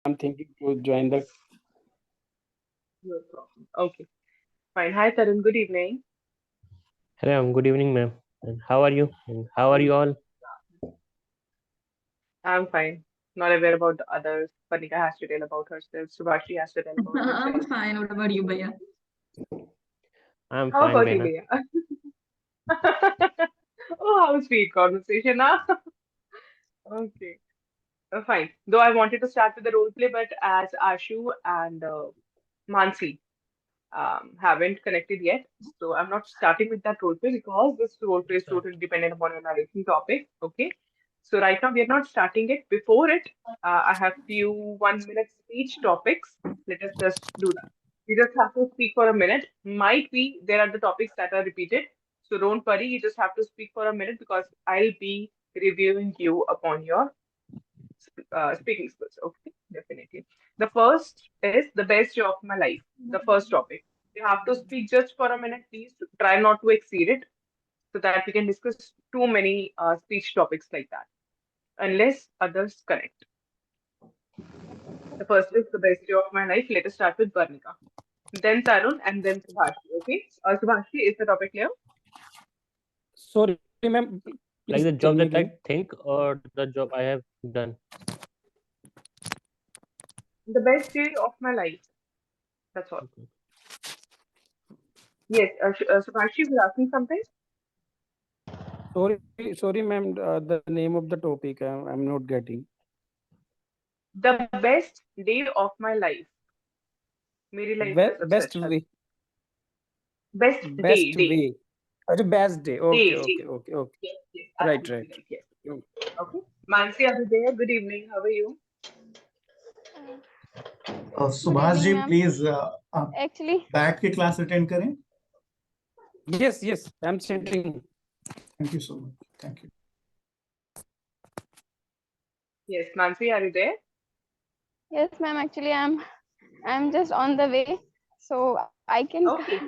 I'm thinking to join the. No problem. Okay, fine. Hi, Tarun. Good evening. Hello, good evening, ma'am. And how are you? And how are you all? I'm fine. Not aware about the others. Panika has to tell about herself. Subhashi has to tell about I'm herself. fine. What about you, Bhaiya? I'm How fine, about you, Bena. Bhaiya? Oh, how sweet conversation, huh? Okay, fine. Though I wanted to start with the role play, but as Ashu and Mansi haven't connected yet, so I'm not starting with that role play because this role play is totally dependent upon your narration topic. Okay, so right now we are not starting it. Before it, I have few 1 minute speech topics. Let us just do that. You just have to speak for a minute. Might be there are the topics that are repeated, so don't worry. You just have to speak for a minute because I'll be reviewing you upon your speaking skills. Okay, definitely. The first is the best day of my life. The first topic. You have to speak just for a minute, please. Try not to exceed it so that we can discuss too many speech topics like that, unless others connect. The first is the best day of my life. Let us start with Varnika. Then Tarun and then Subhashi. Okay. Subhashi, is the topic clear? Sorry, ma'am. Please Like the tell me job that again. I think or the job I have done. The best day of my life. That's all. Okay. Yes, Subhashi was asking something. Sorry, ma'am. The name of the topic I'm not getting. The best day of my life. मेरी life का सबसे Best अच्छा way. best day Best day way. The best day. Okay, day. okay, okay, okay. Yes, yes, Right, absolutely right. right. Yes. Mm. Okay. Mansi, are you there? Good evening. How are you? Good Subhash evening, ji ma'am. Please आप Actually, बैठ के class attend करें. Yes, I'm sitting. Thank you so much. Thank you. Yes, Mansi, are you there? yes, ma'am. Actually, I'm just on the way, so Okay.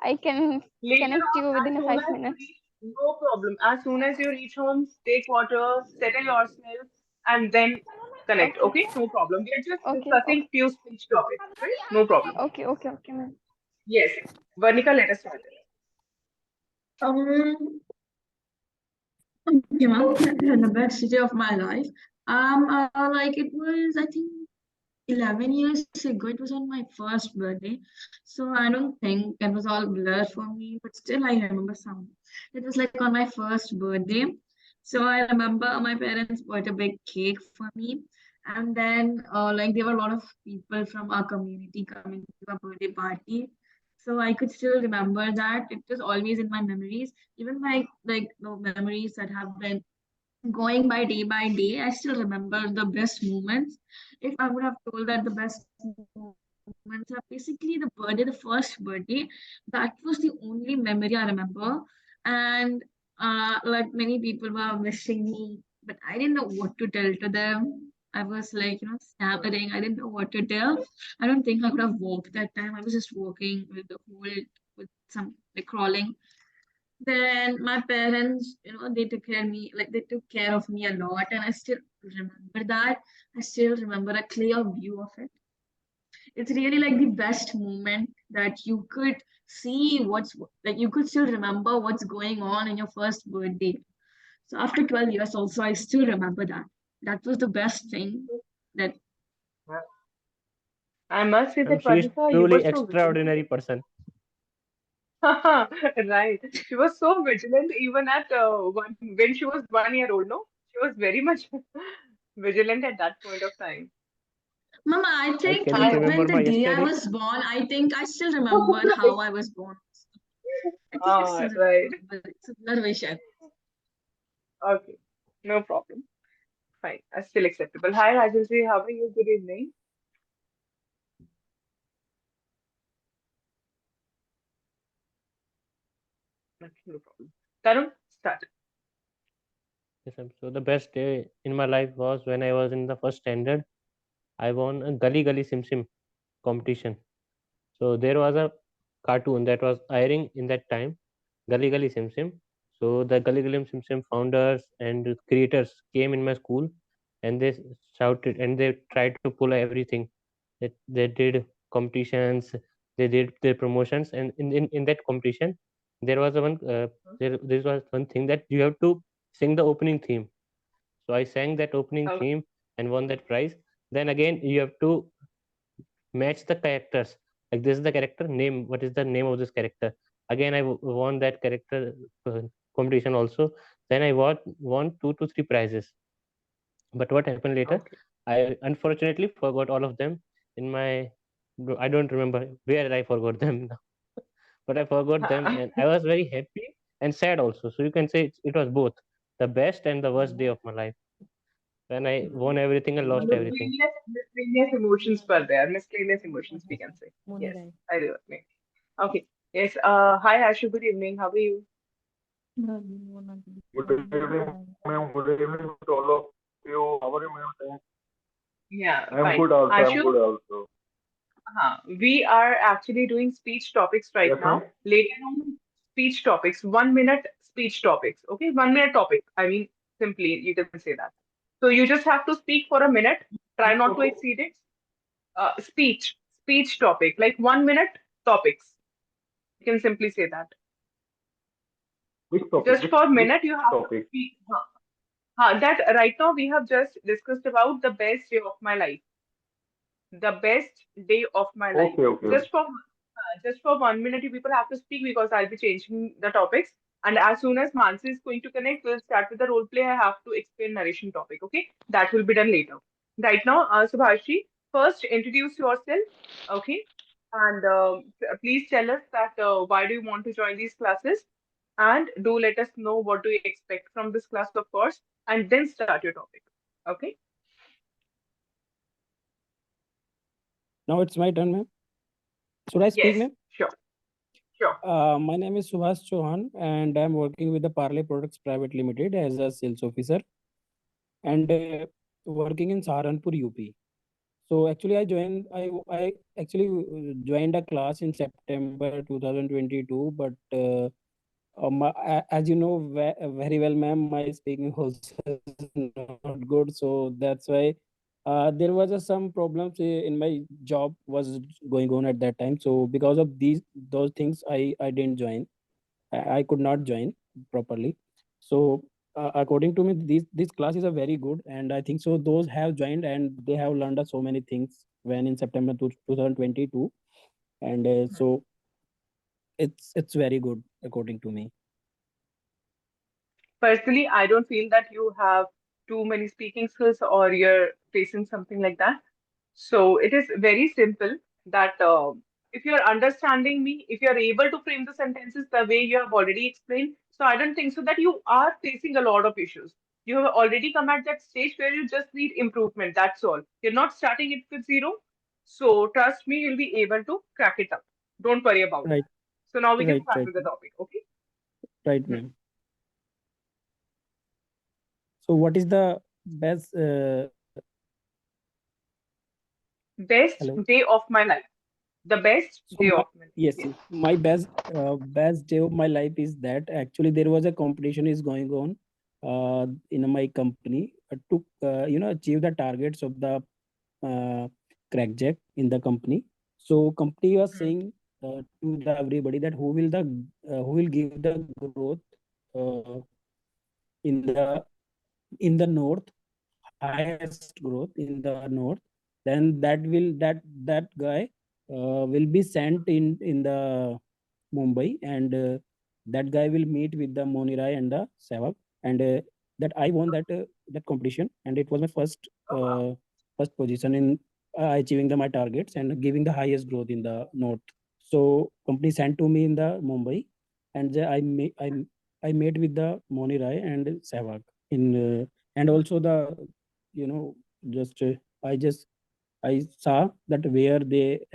I can Later connect you on, within as a soon 5 minutes. no problem. As soon as you reach home, take water, settle yourself, and then connect. Okay, Okay, no problem. We are just okay, discussing few speech topics, right? No problem. okay, ma'am. Yes. Varnika, let us start it. Um, okay, ma'am. The best day of my life. Like it was, I think, 11 years ago. It was on my first birthday. So I don't think it was all blurred for me, but still I remember some. It was like on my first birthday. So I remember my parents bought a big cake for me. And then like there were a lot of people from our community coming to our birthday party. So I could still remember that. It was always in my memories. Even my like the memories that have been going by day, I still remember the best moments. If I would have told that the best moments are basically the birthday, the first birthday, that was the only memory I remember. And like many people were wishing me, but I didn't know what to tell to them. I was like, stammering. I didn't know what to tell. I don't think I could have walked that time. I was just walking with the whole, with some like crawling. Then my parents, they took care of me, like they took care of me a lot, and I still remember that. I still remember a clear view of it. It's really like the best moment that you could see what's like you could still remember what's going on in your first birthday. So after 12 years also, I still remember that. That was the best thing that I must say that She is Varnika, you were truly so vigilant. extraordinary person. Right. She was so vigilant even at when she was 1 year old, no? She was very much vigilant at that point of time. Mama, I I think cannot I even remember the my day I yesterday. was born, I think I still remembered how I was born. I think I still right. remember, but it's a blur vision. Okay. No problem. Fine. Still acceptable. Hi, Rajalji. How are you? Good evening. Okay, no problem. Tarun, start. Yes, ma'am. So the best day in my life was when I was in the first standard. I won a Gully Gully Sim Sim competition. So there was a cartoon that was airing in that time, Gully Gully Sim Sim. So the Gully Gully Sim Sim founders and creators came in my school and they shouted and they tried to pull everything. They did competitions, they did their promotions, and in that competition, there was a one there was one thing that you have to sing the opening theme. So I sang that opening Oh, theme and won that prize. Then again, you have to match the characters. Like, this is the character name. What is the name of this character? Again, I won that character competition also. Then I won 2 to 3 prizes. But what happened later? okay. I unfortunately forgot all of them in my. I don't remember where I forgot them now, but I forgot them, and I was very happy and sad also. So you can say it was both the best and the worst day of my life, when I won everything and lost everything. Miscellaneous emotions per there. Miscellaneous emotions, we can say. Yes, I do agree. Okay. Yes. Hi, Ashu. Good evening. How are you? Good evening, ma'am. Good evening to all of you. How are you, ma'am? Yeah, I'm fine. good also. I'm Ashu, good also. we are actually doing speech topics right Yes, ma'am. now. Later on, speech topics, 1 minute speech topics. Okay, 1 minute topic. I mean, simply, you can say that. So you just have to speak for a minute. Try not to exceed it. Speech topic, like 1 minute topics. You can simply say that. Which topic? Just for a Which minute, you have to topic? speak. That right now we have just discussed about the best day of my life. The best day of my life. Okay, okay. Just for 1 minute, you people have to speak because I'll be changing the topics. And as soon as Mansi is going to connect, we'll start with the role play. I have to explain narration topic. Okay, that will be done later. Right now, Subhashi, first introduce yourself. Okay, and please tell us that why do you want to join these classes, and do let us know what do you expect from this class, of course, and then start your topic. Okay. Now it's my turn, ma'am. Should I speak, Yes. ma'am? Sure. Sure. My name is Subhash Chauhan, and I'm working with the Parley Products Private Limited as a sales officer, and working in Saharanpur, UP. So actually, I actually joined a class in September 2022, but as you know very well, ma'am, my speaking also is not good, so that's why there was some problems in my job was going on at that time. So because of those things, I didn't join. I could not join properly. So according to me, these classes are very good, and I think so. Those have joined and they have learned so many things when in September 2022, and so it's very good according to me. Personally, I don't feel that you have too many speaking skills or you're facing something like that. So it is very simple that if you're understanding me, if you're able to frame the sentences the way you have already explained, so I don't think so that you are facing a lot of issues. You have already come at that stage where you just need improvement. That's all. You're not starting it with zero. So trust me, you'll be able to crack it up. Don't worry about it. Right, So now we can right, start right, with the topic. Okay. right, Hmm. ma'am. So what is the best? Best Hello. day of my life. The best So day of my life. yes, Yes. my best day of my life is that actually there was a competition is going on in my company to achieve the targets of the uh, crackjack in the company. So company was Hmm. saying to the everybody that who will give the growth uh, in the north, highest growth in the north, then that guy will be sent in the Mumbai, and that guy will meet with the Monirai and the Sevak, and that I won that competition, and it was my Oh, wow. first position in achieving my targets and giving the highest growth in the north. So company sent to me in the Mumbai, and I met with the Moni Rai and Sehwag in and also the just I saw that where they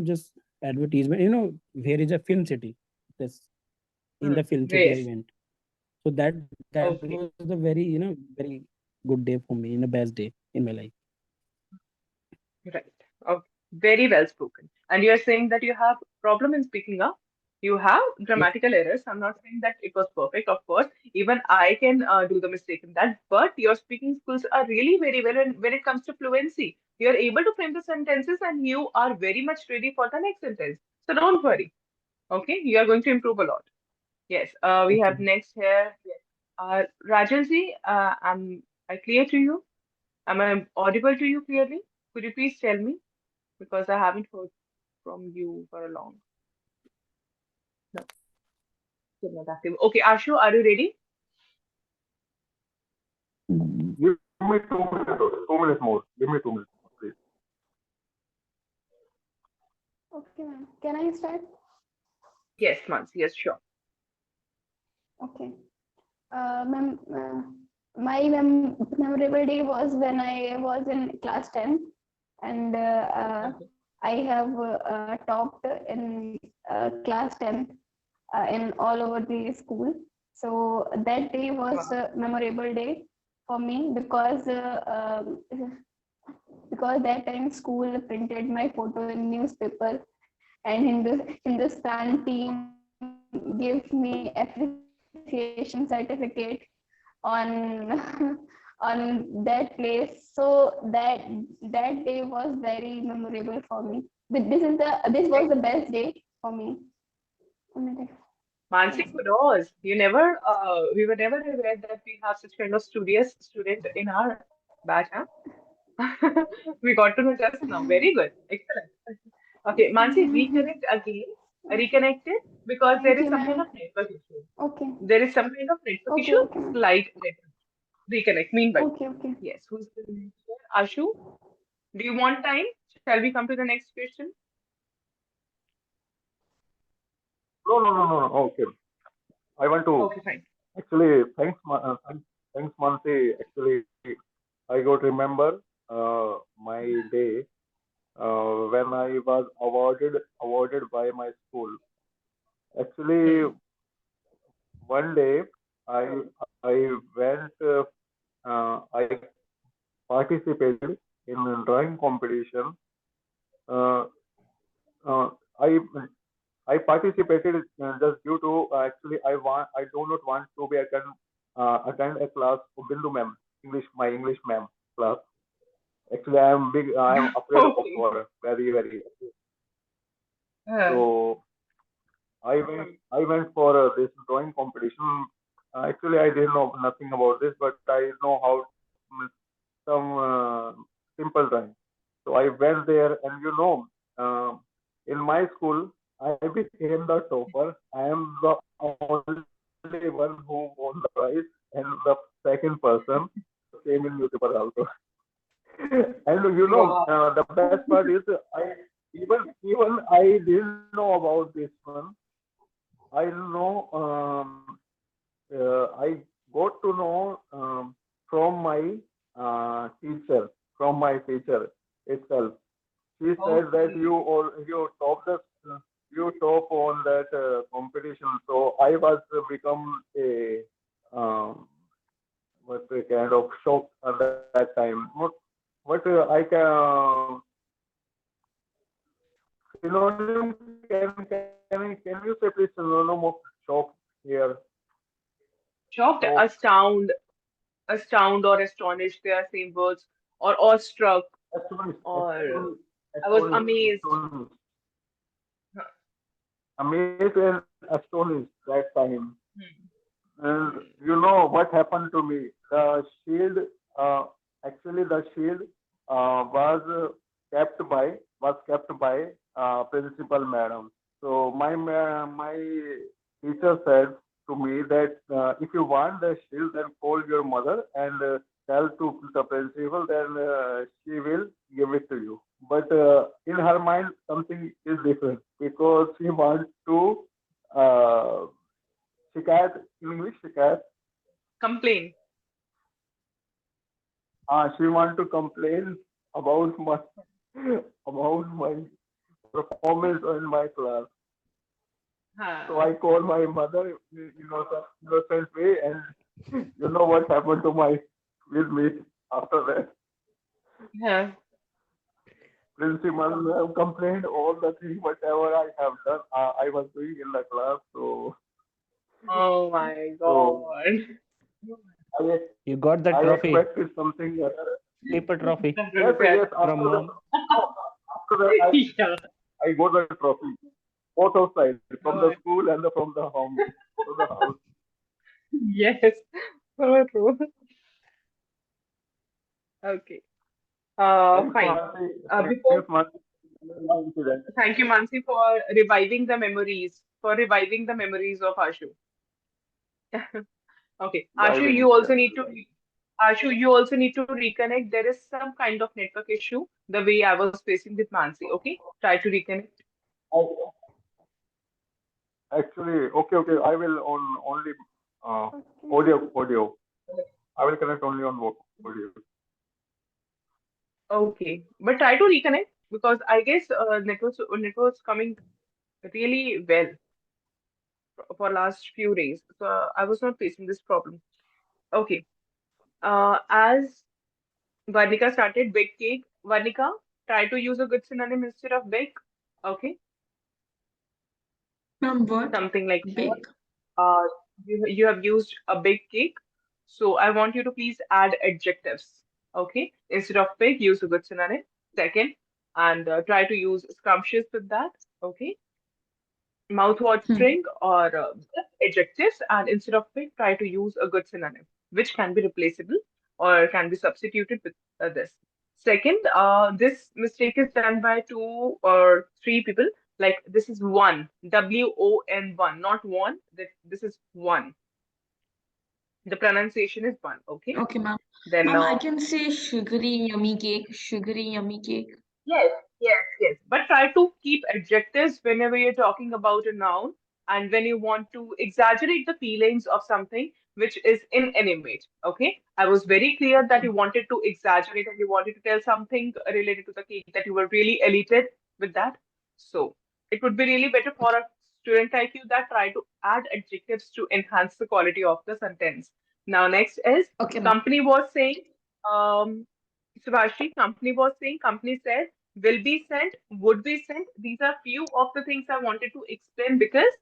just advertisement, where is a film city, this in Hmm. the film city I Yes. went. So that Okay. was a very good day for me, in the best day in my life. Right. Okay. Very well spoken. And you're saying that you have problem in speaking up. You have Yes, grammatical errors. I'm not saying that it was perfect, of course. Even I can do the mistake in that. But your speaking skills are really very well when it comes to fluency. You are able to frame the sentences and you are very much ready for the next sentence. So don't worry. Okay, you are going to improve a lot. Yes, we Thank have you. next here. Rajanji, am I clear to you? Am I audible to you clearly? Could you please tell me? Because I haven't heard from you for a long. No, still not active. Okay, Ashu, are you ready? Give me 2 minutes, 2 minutes more. Give me 2 minutes, please. Okay, ma'am. Can I start? Yes, Mansi. Yes, sure. Okay. Ma'am, my memorable day was when I was in class 10, and Okay. I have topped in class 10 in all over the school. So that day was Wow. a memorable day for me because that time school printed my photo in newspaper, and Hindustan team gave me appreciation certificate on on that place. So that day was very memorable for me. But this was the best day for me. Oh my God. Mansi, Yes. kudos. We were never aware that we have such kind of studious student in our batch, huh? We got to know just now. Very good. Excellent. Okay, Mansi, reconnect again. Okay. Reconnected because there Thank is you, some kind ma'am. of network issue. Okay. There is some kind of network Okay. issue, Okay, ma'am. slight network. Reconnect. Meanwhile, Okay. Okay. yes, who's the next one? Ashu, do you want time? Shall we come to the next question? No, no, no, no, no. Okay. I want to Okay, fine. actually thanks, Mansi. Actually, I got remember my day when I was awarded by my school. Actually, Hmm. one day I went I participated in a drawing competition. Uh, uh, I I participated just due to actually I do not want to be attend a class of Bindu ma'am English ma'am class. Actually, I am afraid of Okay. her very. Uh, So I went for this drawing competition. Actually, I didn't know nothing about this, but I know how mm, some simple drawing. So I went there, and in my school, I became the topper. I am the only one who won the prize, and the second person came in newspaper also. And wow. the best part is even I didn't know about this one. I know I got to know from my teacher itself. She said that Okay. you top on that competition. So I was become a um, what a kind of shock at that time. What I can can you say please synonym of shock here? Shocked, Shock, astound or astonished, they are same words, or awestruck, astonished, or I was astonished, amazed. astonished, amazed and astonished that time. And Hmm. you know what happened to me? Uh, actually, the shield was kept by principal madam. So my teacher said to me that if you want the shield, then call your mother and tell to the principal, then she will give it to you. But in her mind, something is different because she wants to uh, shikayat in English, shikayat. Complain. She want to complain about my about my performance in my class. So Huh. I call my mother in innocent way, and you know what happened to my with me after that. Yeah. Principal complained all the things whatever I have done. I was doing in the class. So Oh my So God. I You got the I trophy, expected something better. sleeper trophy That Yes, was fair. yes. from mom. After that, Yeah. I got the trophy, both outside, from the God. school and from the home, from the house. Yes. So true. Okay. Thanks, Fine. Mansi. Before, Thanks, Mansi, for the incident. thank you, Mansi, for reviving the memories, of Ashu. Okay, Diving, yes. Ashu, you also need to reconnect. There is some kind of network issue, the way I was facing with Mansi. Okay, try to reconnect. I, actually, okay, okay. I will on only uh, audio. I will connect only on audio. Okay, but try to reconnect because I guess network's coming really well for last few days. So I was not facing this problem. Okay, as Varnika started bake cake, Varnika, try to use a good synonym instead of bake. Okay, Ma'am, what? something like for. Big. Uh, you have used a big cake. So I want you to please add adjectives. Okay. Instead of big, use a good synonym. Second, and try to use scrumptious with that. Okay. Hmm. Mouth-watering or just adjectives. And instead of big, try to use a good synonym, which can be replaceable or can be substituted with this. Second, this mistake is done by two or three people. Like this is one, WON1, not one. This is one. The pronunciation is one. Okay. Okay, ma'am. Then Ma'am, I can say sugary yummy cake. Sugary yummy cake. yes, yes. But try to keep adjectives whenever you're talking about a noun and when you want to exaggerate the feelings of something which is inanimate. Okay. I was very clear that Okay. you wanted to exaggerate and you wanted to tell something related to the cake that you were really elated with that. So it would be really better for a student like you that try to add adjectives to enhance the quality of the sentence. Now, next is Okay, ma'am. company was saying, um, Subhashi, company was saying, company said, will be sent, would be sent. These are few of the things I wanted to explain because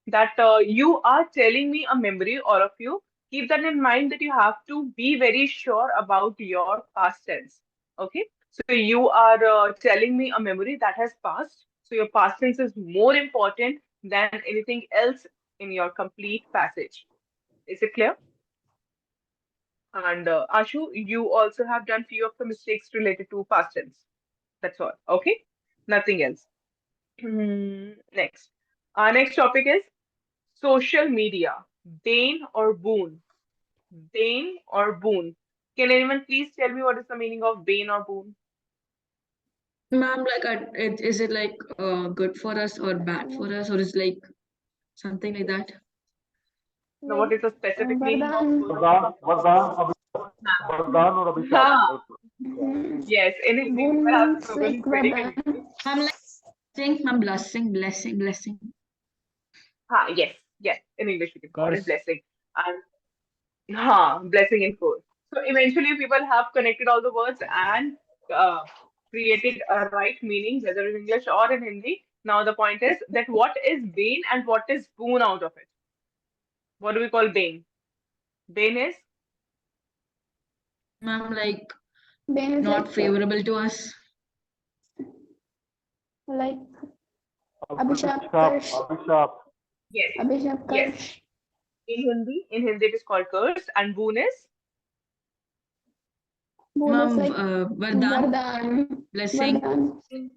that you are telling me a memory, all of you. Keep that in mind that you have to be very sure about your past tense. Okay, so you are telling me a memory that has passed. So your past tense is more important than anything else in your complete passage. Is it clear? And Ashu, you also have done few of the mistakes related to past tense. That's all. Okay, nothing else. Next. Our next topic is social media. Bane or boon? Bane or boon? Can anyone please tell me what is the meaning of bane or boon? Ma'am, like, is it like good for us or bad for us, or is like something like that? Now, what is the specific meaning of Vardhan. social Vardhan, Vardhan, media? Vardhan or Abhishap Ha, also. Yeah. yes, in Hindi, Boon people have means spoken like it very Vardhan. correctly. Ma'am, like, think, ma'am, blessing. Ha, yes, in English we can call it Curse. blessing. And blessing in full. So eventually people have connected all the words and uh, created a right meaning, whether in English or in Hindi. Now the point is that what is bane and what is boon out of it? What do we call bane? Bane is Ma'am, like, Then is not like favorable to us. like Abhishap Abhishap, Karsh. Abhishap. yes, Abhishap yes. Karsh. In Hindi it is called curse and boon is Boon is Ma'am, like Vardhan, Vardhan. blessing. Vardhan.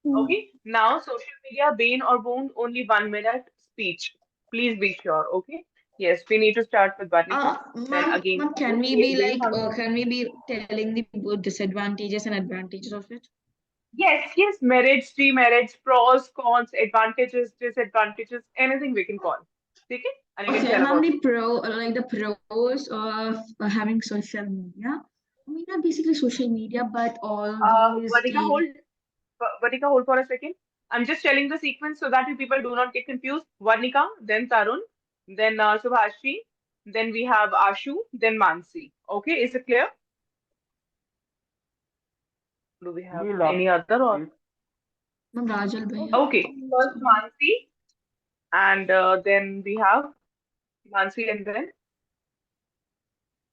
Hmm. okay. Now social media bane or boon only 1 minute speech. Please be sure. Okay. Yes, we need to start with Varnika. Then again, Ma'am, can we be like, can we be telling the both disadvantages and advantages of it? yes, merits, demerits, pros, cons, advantages, disadvantages, anything we can call. Okay? And you can Okay, tell ma'am, about it. like the pros of having social media. I mean, not basically social media, but all these Vatika, the. hold for a second. I'm just telling the sequence so that you people do not get confused. Varnika, then Tarun, then Subhashi, then we have Ashu, then Mansi. Okay, is it clear? Do we have Me last, any other or? please. Ma'am, Rajal Bhaiya. Okay, first Mansi, and then we have Mansi and then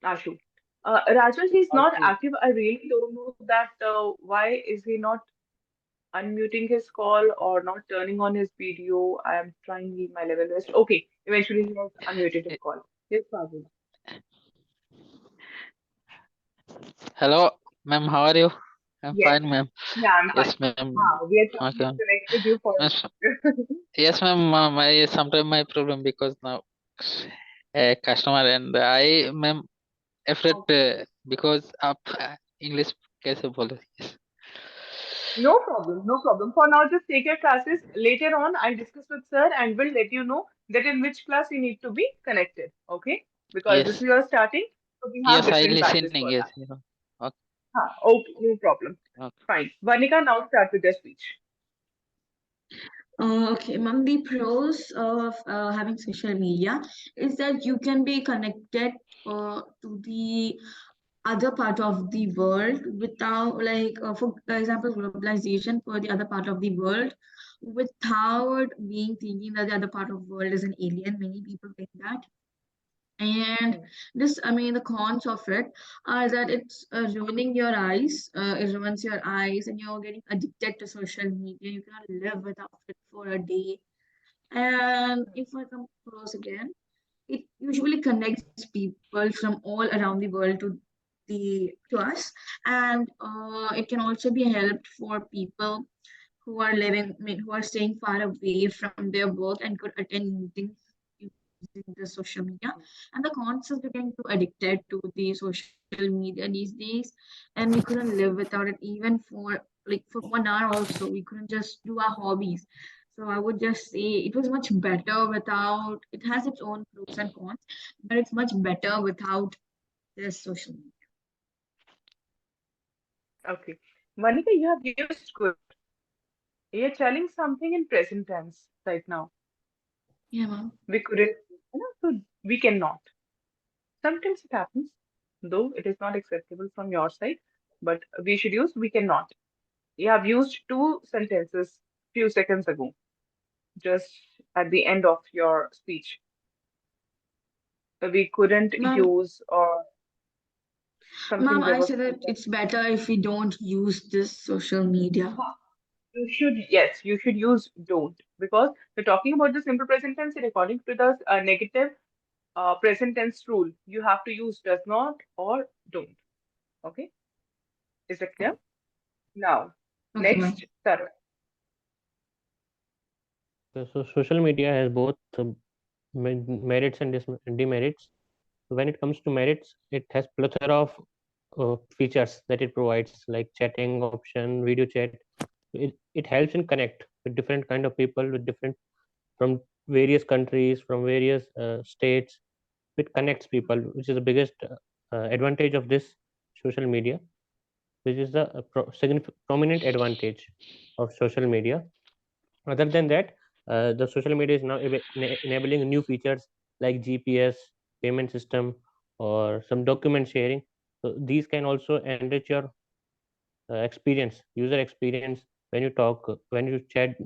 Ashu. Rajesh is not Ashu. active. I really don't know that why is he not unmuting his call or not turning on his video. I am trying my level best. Okay, eventually he has unmuted his call. Yes, Fazil. Hello, ma'am. How are you? I'm Yes. fine, ma'am. Yeah, I'm fine. Yes, ma'am. We are trying Okay. to connect with you for. Yes, yes, ma'am. My sometimes my problem because now a customer and I, ma'am, afraid because आप English कैसे बोले? Yes. No problem, no problem. For now, just take your classes. Later on, I'll discuss with sir and we'll let you know that in which class you need to be connected. Okay? Because this is Yes. your starting, so we have Yes, I different batches listening. for Yes. that. You know. Okay. Okay, no problem. Okay. Fine. Varnika, now start with your speech. Okay, ma'am, the pros of having social media is that you can be connected to the other part of the world without, like, for example, globalization for the other part of the world without being thinking that the other part of the world is an alien. Many people think that. And this, I mean, the cons of it are that it's ruining your eyes. It ruins your eyes, and you're getting addicted to social media. You cannot live without it for a day. And if I come across again, it usually connects people from all around the world to us, and it can also be helped for people who are living, I mean, who are staying far away from their work and could attend meetings using the social media. And the cons is getting too addicted to the social media these days, and we couldn't live without it even for 1 hour also. We couldn't just do our hobbies. So I would just say it was much better without. It has its own pros and cons, but it's much better without this social media. Okay. Varnika, you have used could. You're telling something in present tense right now. Yeah, ma'am. We couldn't, so we cannot. Sometimes it happens, though it is not acceptable from your side, but we should use we cannot. You have used two sentences few seconds ago, just at the end of your speech. We couldn't Ma'am, use or something there I was said that something. it's better if we don't use this social media. You should, yes, you should use don't because we're talking about the simple present tense and according to the negative present tense rule. You have to use does not or don't. Okay, is it clear? Now, Okay, ma'am. next, Sarah. So social media has both merits and demerits. So when it comes to merits, it has plethora of features that it provides, like chatting option, video chat. It helps in connect with different kind of people with different from various countries, from various states. It connects people, which is the biggest advantage of this social media, which is the prominent advantage of social media. Other than that, the social media is now enabling new features like GPS, payment system, or some document sharing. So these can also enrich your experience, user experience when you talk, when you chat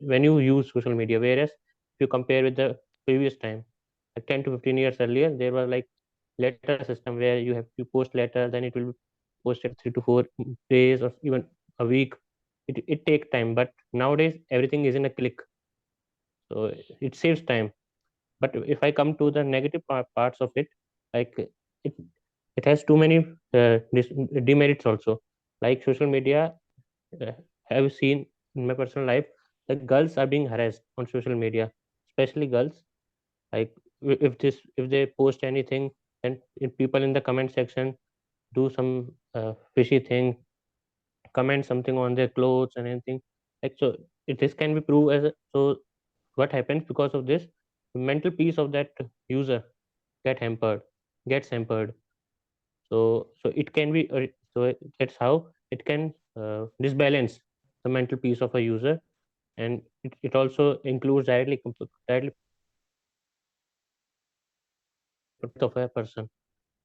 when you use social media. Whereas if you compare with the previous time, like 10 to 15 years earlier, there was like letter system where you have to post letter, then it will be posted 3 to 4 days or even a week. It takes time, but nowadays everything is in a click, so it saves time. But if I come to the negative parts of it, like it it has too many demerits also. Like social media, uh, have seen in my personal life that girls are being harassed on social media, especially girls. Like if they post anything, and if people in the comment section do some fishy thing, comment something on their clothes and anything, like, so this can be proved as so what happens because of this, the mental peace of that user gets hampered. So it can be so that's how it can disbalance the mental peace of a user, and it also includes directly of a person,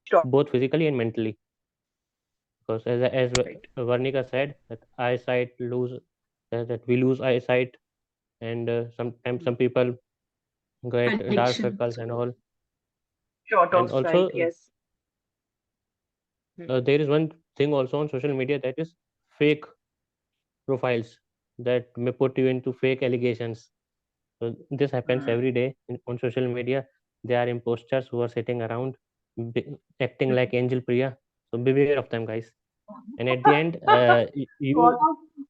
Sure. both physically and mentally. Because as Right. Varnika said, that eyesight lose that we lose eyesight, and sometimes some people get dark Addiction. circles and all. Sure, And talks right. also, Yes. Hmm. there is one thing also on social media, that is fake profiles that may put you into fake allegations. So this happens Hmm. every day on social media. There are imposters who are sitting around acting like Angel Priya. So beware of them, guys. And at the end, What,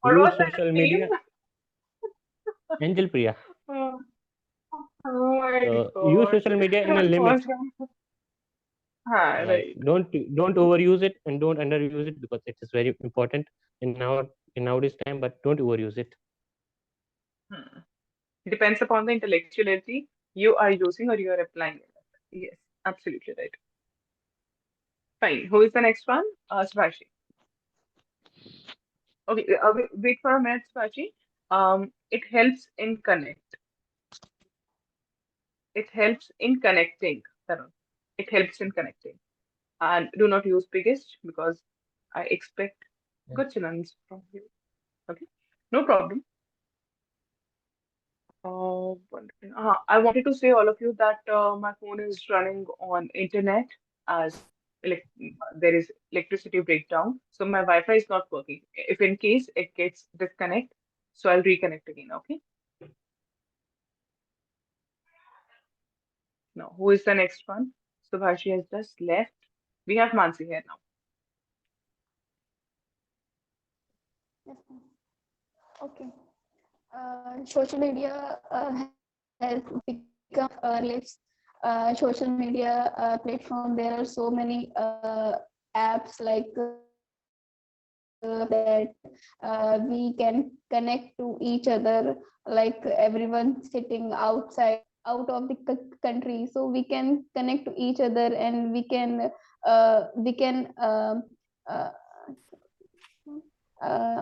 what was use that social name? media. Angel Priya. Oh, oh my So use God. social media in a limit. Like Right. don't overuse it and don't underuse it, because it is very important in nowadays time. But don't overuse it. Hmm. Depends upon the intellectuality you are using or you are applying it. Yes, absolutely right. Fine. Who is the next one? Svashi. Okay, wait for a minute, Svashi. It helps in connect. It helps in connecting, Tarun. It helps in connecting. And do not use biggest because I expect Yeah. good synonyms from you. Okay, no problem. I wanted to say all of you that my phone is running on internet as elec there is electricity breakdown, so my Wi-Fi is not working. If in case it gets disconnect, so I'll reconnect again. Okay. Now, who is the next one? Subhashi has just left. We have Mansi here now. Yes, ma'am. Okay. Social media has become our lives. Social media platform. There are so many apps like that we can connect to each other. Like everyone sitting out of the country, so we can connect to each other, and we can uh,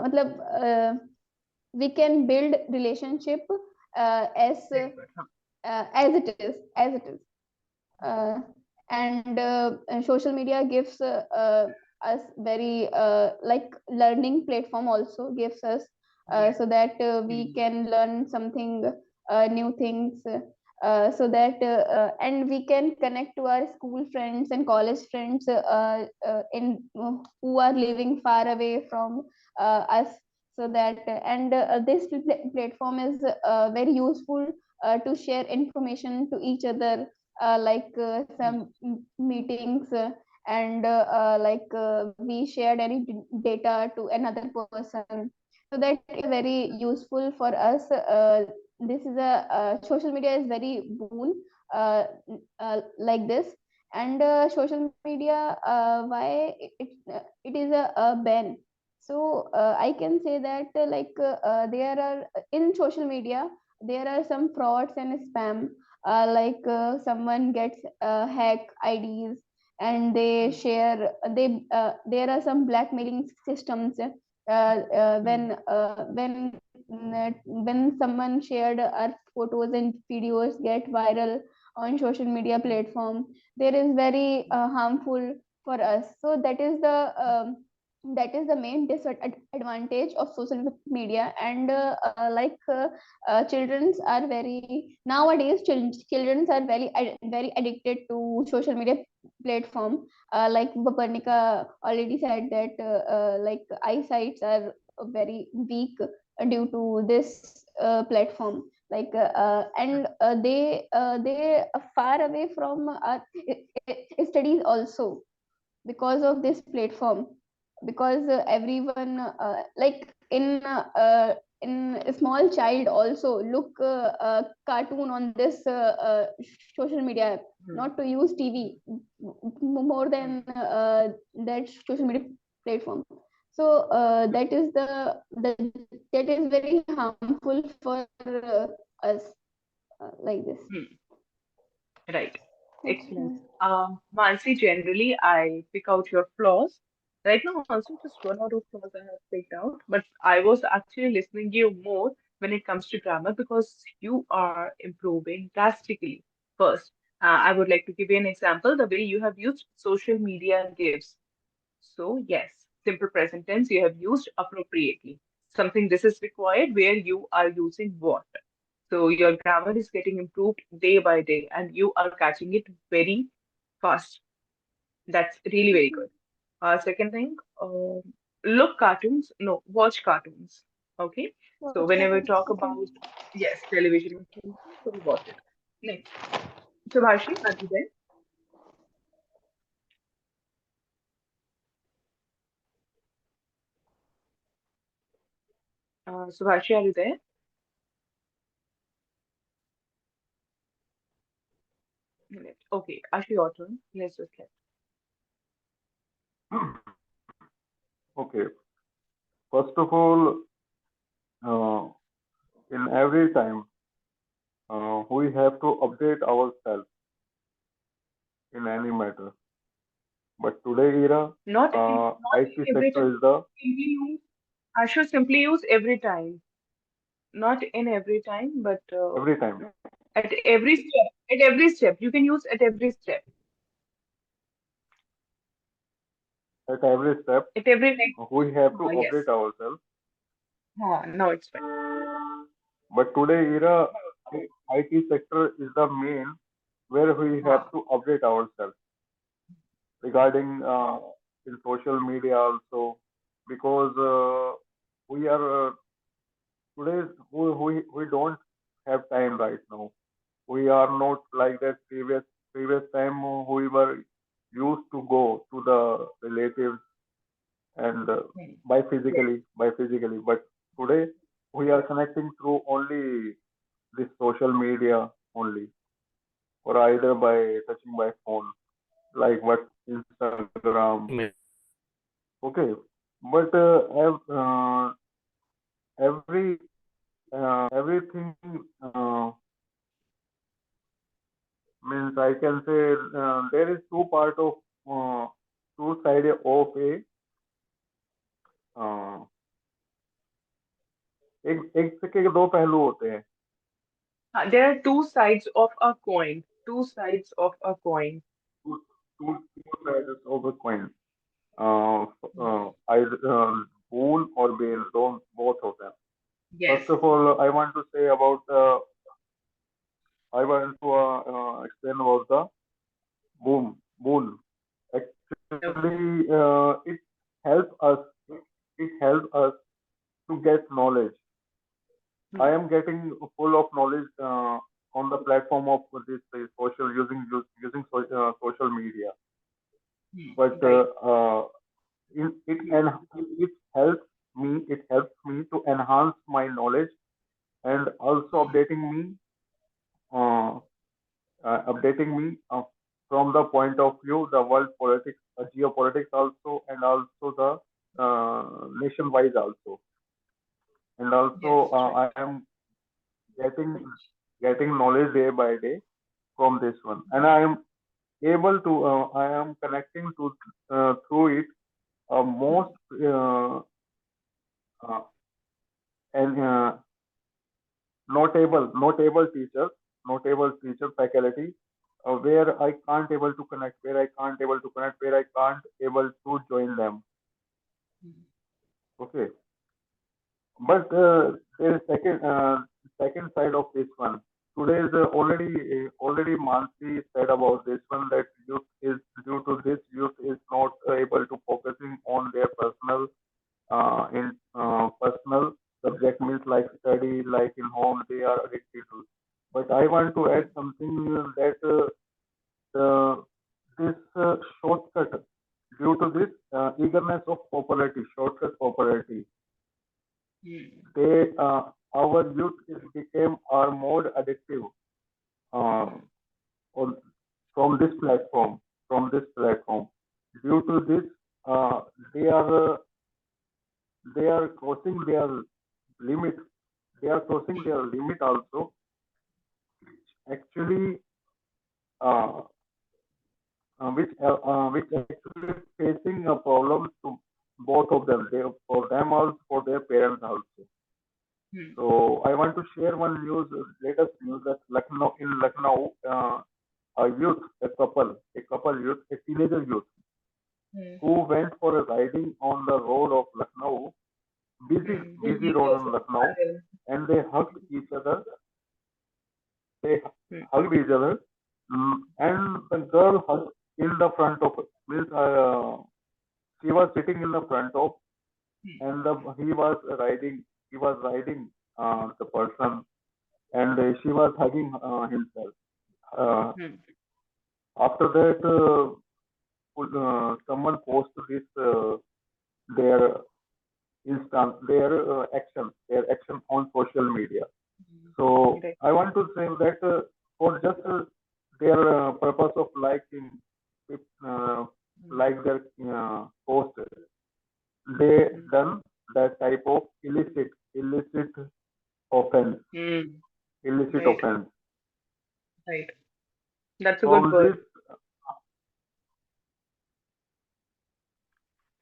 मतलब we can build relationship Very good. Huh? as it is uh, and social media gives us very like learning platform also gives us Yeah. so that we Hmm. can learn something new things so that and we can connect to our school friends and college friends in who are living far away from us, so that and this platform is very useful to share information to each other, like Hmm. some meetings and we shared any data to another person, so that is very useful for us. This is a social media is very boon uh, like this. And social media, why it is a ban. So I can say that there are in social media there are some frauds and spam, like someone gets hack IDs and they Hmm. share there are some blackmailing systems Hmm. when someone shared our photos and videos get viral on social media platform, there is very harmful for us. So that is the main disadvantage of social media. And childrens are very nowadays childrens are very addicted to social media platform, like Baparnika already said that like eyesights are very weak due to this platform, like they are far away from our studies also because of this platform, because everyone in a small child also look cartoon on this social media app, Hmm. not to use TV more Hmm. than that social media platform. So that is very harmful for us, like this. Hmm. Right. Thank Excellent. you. Mansi, generally, I pick out your flaws. Right now, also just one or two flaws I have picked out, but I was actually listening you more when it comes to grammar because you are improving drastically. First, I would like to give you an example, the way you have used social media gives. So, yes, simple present tense you have used appropriately. Something this is required where you are using what. So, your grammar is getting improved day by day, and you are catching it very fast. That's really very good. Second thing, look cartoons. No, watch cartoons. Okay. So whenever we talk Okay. about, yes, television and cartoons, so we watch it. Next, Subhashi, are you there? Subhashi, are you there? Okay, Ashu, your turn. Let's just get. Okay. First of all, uh, in every time, we have to update ourselves in any matter. But today era, Not IT in every sector time. is the Simply use, Ashu, simply use every time. Not in every time, but every time. at every step. At every step. You can use at every step. At every step, At every next. we have to Yes. update ourselves. Now it's fine. But today era, IT sector is the main where we have Huh. to update ourselves regarding in social media also, because we are today we don't have time right now. We are not like that previous time we were used to go to the relatives and Hmm. Yes. by physically, but today we are connecting through only this social media only, or either by touching by phone, like what Instagram. Okay, but everything means I can say there is two part of two side of a uh, एक सिक्के के दो पहलू होते हैं. There are two sides of a coin. Two sides of a coin. Two sides of a coin. Hmm. Either bull or bear, don't both of them. Yes. First of all, I want to explain about the bull. Okay. Actually, it helps us. It helps us to get knowledge. I Hmm. am getting full of knowledge on the platform of this social using social media. But Right. it helps me. It helps me to enhance my knowledge and also uh, updating me from the point of view the world politics, geopolitics also, and also the nation-wise also. And also Yes. Right. I am getting getting knowledge day by day from this one, and I am connecting to through it most uh, and notable teacher faculty where I can't able to connect, where I can't able to join them. Okay, but there is second side of this one. Today is already Mansi said about this one that youth is due to this youth is not able to focusing on their in personal subject, means like study, like in home they are addicted to. But I want to add something that the this shortcut, due to this eagerness of popularity, shortcut popularity, they our youth is became are more addictive uh, on from this platform. Due to this, uh, they are uh, they are crossing their limit. They are crossing their limit also. Actually, uh, which actually facing a problem to both of them. They, for them also, for their parents also. So I want to share one latest news that Lucknow, a couple youth, a teenager youth, who went for a riding on the road of Lucknow, This busy road details in is Lucknow, viral. and they hugged each other. They hugged each other, and the girl hugged in the front of means she was sitting in the front of, and he was riding the person, and she was hugging himself. Hmm. After that, someone posted this their their action on social media. So Right. I want to say that for just their purpose of liking, uh, like their post, they done that type of illicit offense, Hmm. illicit Right. offense. Right. That's a good From this, word.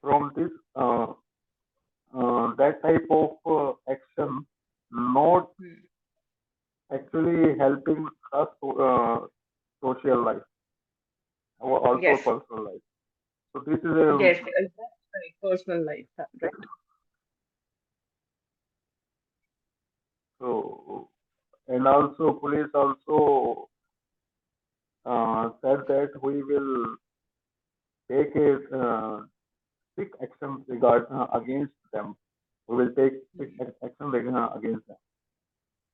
from this, that type of action not Hmm. actually helping us social life or also Yes. personal life. So this is Yes. That's right. Personal life. Right. so, and also police also said that we will take a strict action against them. We will take strict action against them.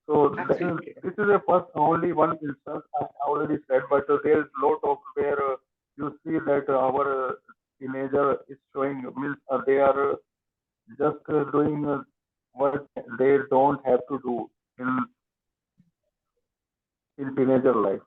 So Absolutely. this is a first only one instance I already said, but there is lot of where you see that our teenager is showing means they are just doing what they don't have to do in teenager life.